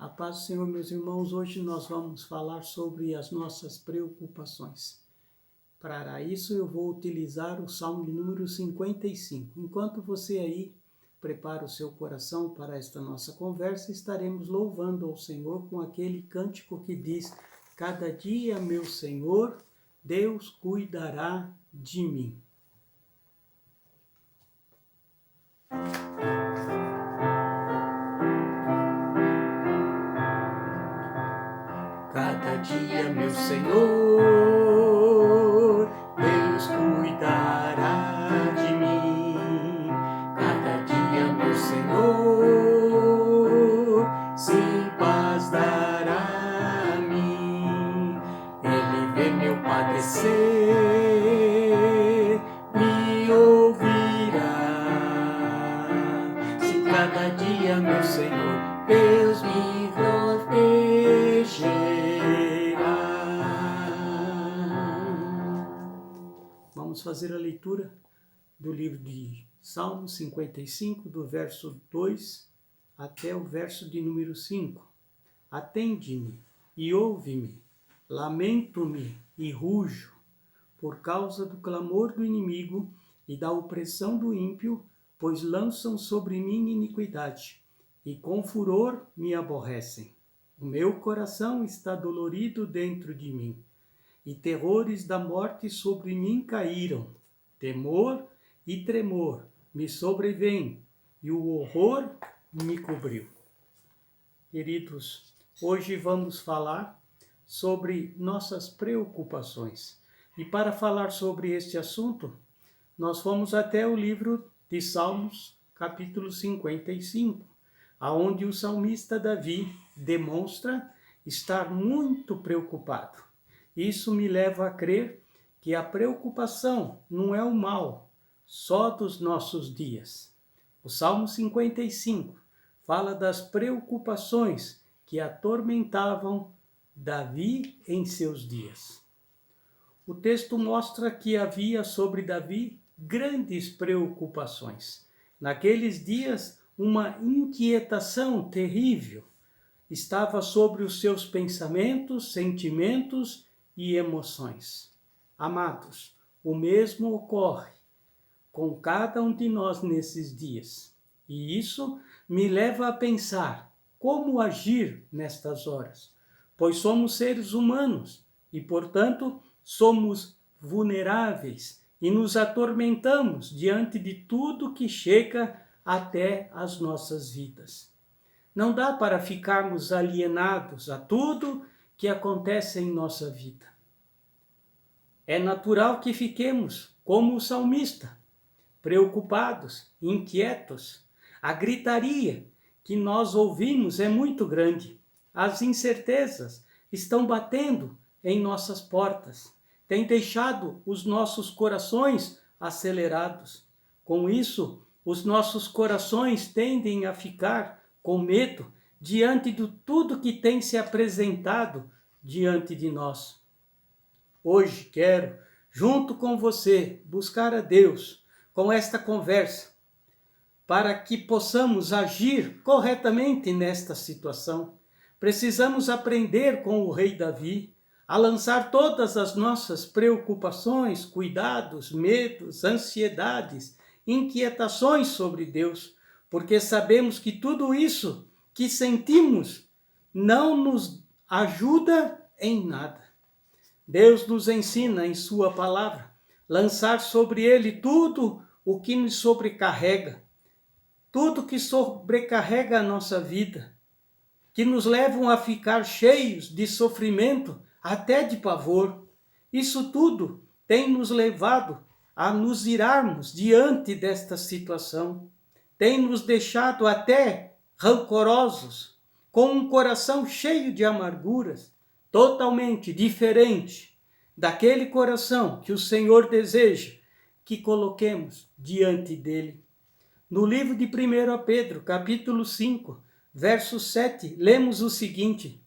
A paz do Senhor, meus irmãos, hoje nós vamos falar sobre as nossas preocupações. Para isso eu vou utilizar o Salmo de número 55. Enquanto você aí prepara o seu coração para esta nossa conversa, estaremos louvando ao Senhor com aquele cântico que diz: cada dia, meu Senhor, Deus cuidará de mim. Cada dia, meu Senhor, Deus cuidará de mim. Cada dia, meu Senhor, sim, paz dará a mim. Ele vê meu padecer, me ouvirá. Se cada dia, meu Senhor, Deus me protegerá. Vamos fazer a leitura do livro de Salmo 55, do verso 2 até o verso de número 5. Atende-me e ouve-me, lamento-me e rujo, por causa do clamor do inimigo e da opressão do ímpio, pois lançam sobre mim iniquidade, e com furor me aborrecem. O meu coração está dolorido dentro de mim, e terrores da morte sobre mim caíram. Temor e tremor me sobrevêm, e o horror me cobriu. Queridos, hoje vamos falar sobre nossas preocupações. E para falar sobre este assunto, nós fomos até o livro de Salmos, capítulo 55, aonde o salmista Davi demonstra estar muito preocupado. Isso me leva a crer que a preocupação não é o mal só dos nossos dias. O Salmo 55 fala das preocupações que atormentavam Davi em seus dias. O texto mostra que havia sobre Davi grandes preocupações. Naqueles dias, uma inquietação terrível estava sobre os seus pensamentos, sentimentos e emoções. Amados, o mesmo ocorre com cada um de nós nesses dias. E isso me leva a pensar como agir nestas horas, pois somos seres humanos e, portanto, somos vulneráveis e nos atormentamos diante de tudo que chega até as nossas vidas. Não dá para ficarmos alienados a tudo que acontece em nossa vida. É natural que fiquemos, como o salmista, preocupados, inquietos. A gritaria que nós ouvimos é muito grande. As incertezas estão batendo em nossas portas. Tem deixado os nossos corações acelerados. Com isso, os nossos corações tendem a ficar com medo diante de tudo que tem se apresentado diante de nós. Hoje quero, junto com você, buscar a Deus com esta conversa, para que possamos agir corretamente nesta situação. Precisamos aprender com o rei Davi a lançar todas as nossas preocupações, cuidados, medos, ansiedades, inquietações sobre Deus, porque sabemos que tudo isso que sentimos não nos ajuda em nada. Deus nos ensina em sua palavra lançar sobre ele tudo o que nos sobrecarrega, tudo que sobrecarrega a nossa vida, que nos levam a ficar cheios de sofrimento, até de pavor. Isso tudo tem nos levado a nos irarmos diante desta situação, tem nos deixado até rancorosos, com um coração cheio de amarguras, totalmente diferente daquele coração que o Senhor deseja que coloquemos diante dele. No livro de 1 Pedro, capítulo 5, verso 7, lemos o seguinte: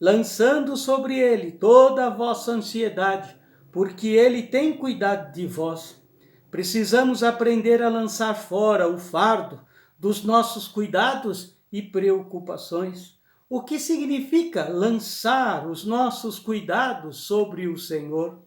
lançando sobre ele toda a vossa ansiedade, porque ele tem cuidado de vós. Precisamos aprender a lançar fora o fardo dos nossos cuidados e preocupações. O que significa lançar os nossos cuidados sobre o Senhor?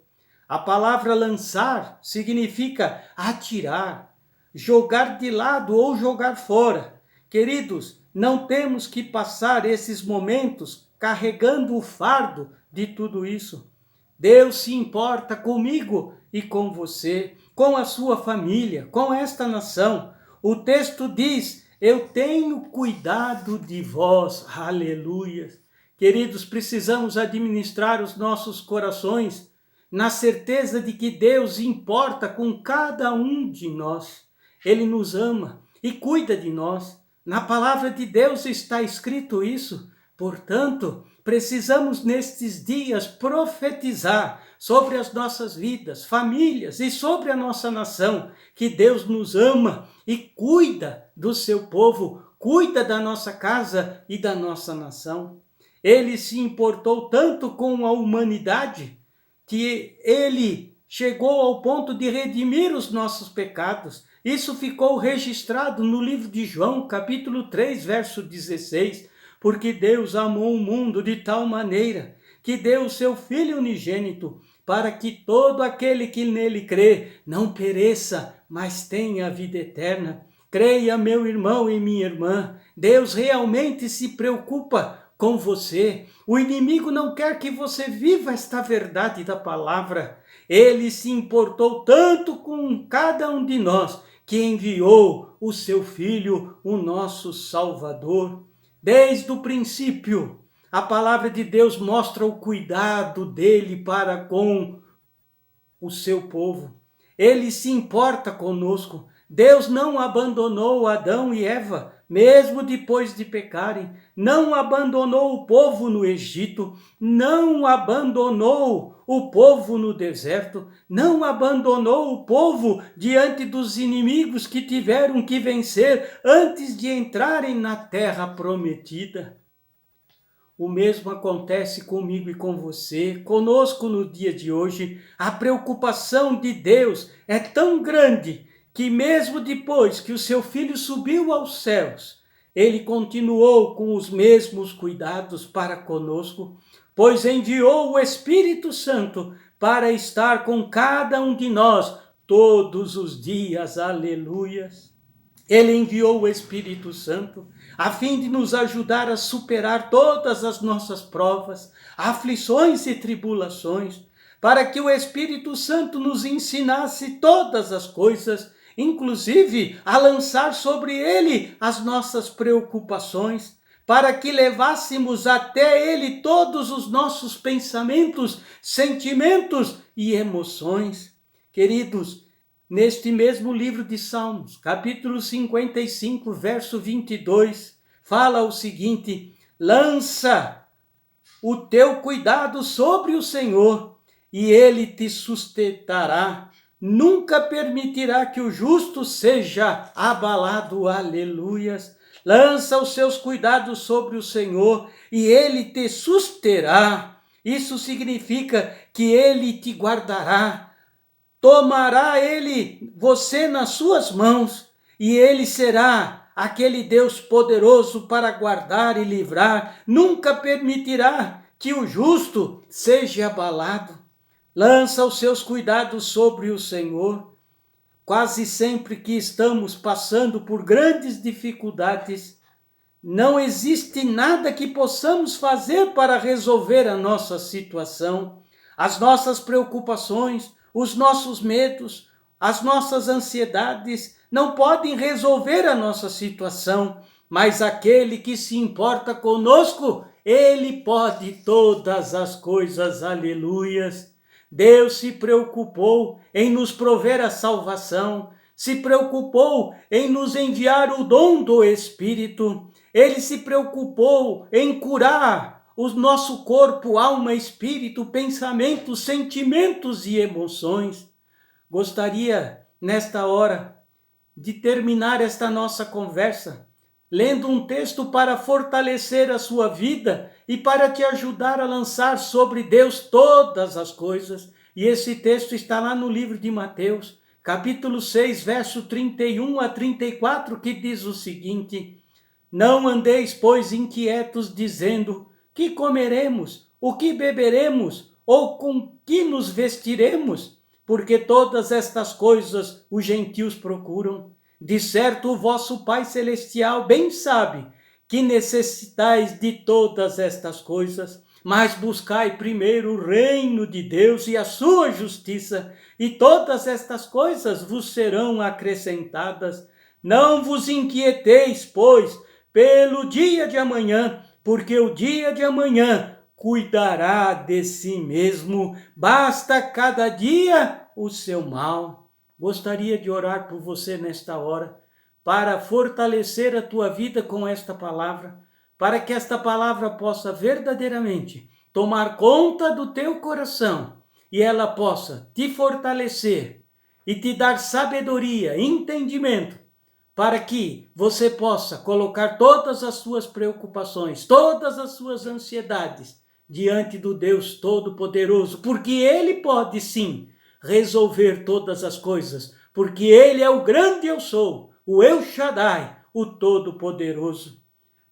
A palavra lançar significa atirar, jogar de lado ou jogar fora. Queridos, não temos que passar esses momentos carregando o fardo de tudo isso. Deus se importa comigo e com você, com a sua família, com esta nação. O texto diz: eu tenho cuidado de vós. Aleluia. Queridos, precisamos administrar os nossos corações na certeza de que Deus importa com cada um de nós. Ele nos ama e cuida de nós. Na palavra de Deus está escrito isso. Portanto, precisamos nestes dias profetizar sobre as nossas vidas, famílias e sobre a nossa nação, que Deus nos ama e cuida do seu povo, cuida da nossa casa e da nossa nação. Ele se importou tanto com a humanidade que ele chegou ao ponto de redimir os nossos pecados. Isso ficou registrado no livro de João, capítulo 3, verso 16. Porque Deus amou o mundo de tal maneira que deu o seu Filho unigênito, para que todo aquele que nele crê não pereça, mas tenha a vida eterna. Creia, meu irmão e minha irmã, Deus realmente se preocupa com você. O inimigo não quer que você viva esta verdade da palavra. Ele se importou tanto com cada um de nós, que enviou o seu Filho, o nosso Salvador. Desde o princípio, a palavra de Deus mostra o cuidado dele para com o seu povo. Ele se importa conosco. Deus não abandonou Adão e Eva, mesmo depois de pecarem. Não abandonou o povo no Egito, não abandonou o povo no deserto, não abandonou o povo diante dos inimigos que tiveram que vencer antes de entrarem na terra prometida. O mesmo acontece comigo e com você, conosco no dia de hoje. A preocupação de Deus é tão grande que mesmo depois que o seu Filho subiu aos céus, ele continuou com os mesmos cuidados para conosco, pois enviou o Espírito Santo para estar com cada um de nós todos os dias. Aleluias! Ele enviou o Espírito Santo a fim de nos ajudar a superar todas as nossas provas, aflições e tribulações, para que o Espírito Santo nos ensinasse todas as coisas, inclusive a lançar sobre ele as nossas preocupações, para que levássemos até ele todos os nossos pensamentos, sentimentos e emoções. Queridos, neste mesmo livro de Salmos, capítulo 55, verso 22, fala o seguinte: lança o teu cuidado sobre o Senhor e ele te sustentará. Nunca permitirá que o justo seja abalado. Aleluias. Lança os seus cuidados sobre o Senhor e ele te susterá. Isso significa que ele te guardará. Tomará ele você nas suas mãos e ele será aquele Deus poderoso para guardar e livrar. Nunca permitirá que o justo seja abalado. Lança os seus cuidados sobre o Senhor. Quase sempre que estamos passando por grandes dificuldades, não existe nada que possamos fazer para resolver a nossa situação, as nossas preocupações, os nossos medos, as nossas ansiedades não podem resolver a nossa situação, mas aquele que se importa conosco, ele pode todas as coisas. Aleluias! Deus se preocupou em nos prover a salvação, se preocupou em nos enviar o dom do Espírito, ele se preocupou em curar o nosso corpo, alma, espírito, pensamentos, sentimentos e emoções. Gostaria, nesta hora, de terminar esta nossa conversa lendo um texto para fortalecer a sua vida e para te ajudar a lançar sobre Deus todas as coisas. E esse texto está lá no livro de Mateus, capítulo 6, verso 31 a 34, que diz o seguinte: Não andeis, pois, inquietos, dizendo: que comeremos, o que beberemos, ou com que nos vestiremos? Porque todas estas coisas os gentios procuram. De certo, o vosso Pai Celestial bem sabe que necessitais de todas estas coisas, mas buscai primeiro o reino de Deus e a sua justiça, e todas estas coisas vos serão acrescentadas. Não vos inquieteis, pois, pelo dia de amanhã, porque o dia de amanhã cuidará de si mesmo. Basta cada dia o seu mal. Gostaria de orar por você nesta hora, para fortalecer a tua vida com esta palavra, para que esta palavra possa verdadeiramente tomar conta do teu coração e ela possa te fortalecer e te dar sabedoria, entendimento, para que você possa colocar todas as suas preocupações, todas as suas ansiedades diante do Deus Todo-Poderoso, porque Ele pode sim resolver todas as coisas, porque Ele é o grande eu sou, o El Shaddai, o Todo-Poderoso.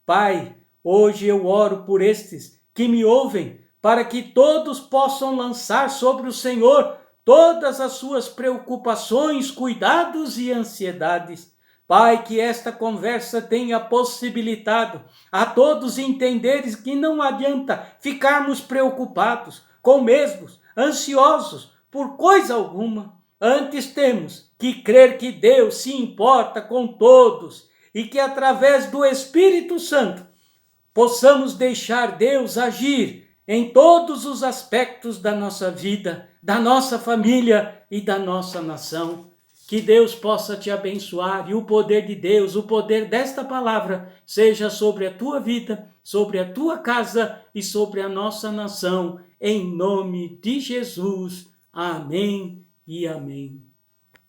Pai, hoje eu oro por estes que me ouvem, para que todos possam lançar sobre o Senhor todas as suas preocupações, cuidados e ansiedades. Pai, que esta conversa tenha possibilitado a todos entenderem que não adianta ficarmos preocupados, com medos, ansiosos por coisa alguma. Antes temos que crer que Deus se importa com todos e que através do Espírito Santo possamos deixar Deus agir em todos os aspectos da nossa vida, da nossa família e da nossa nação. Que Deus possa te abençoar e o poder de Deus, o poder desta palavra, seja sobre a tua vida, sobre a tua casa e sobre a nossa nação, em nome de Jesus. Amém e amém.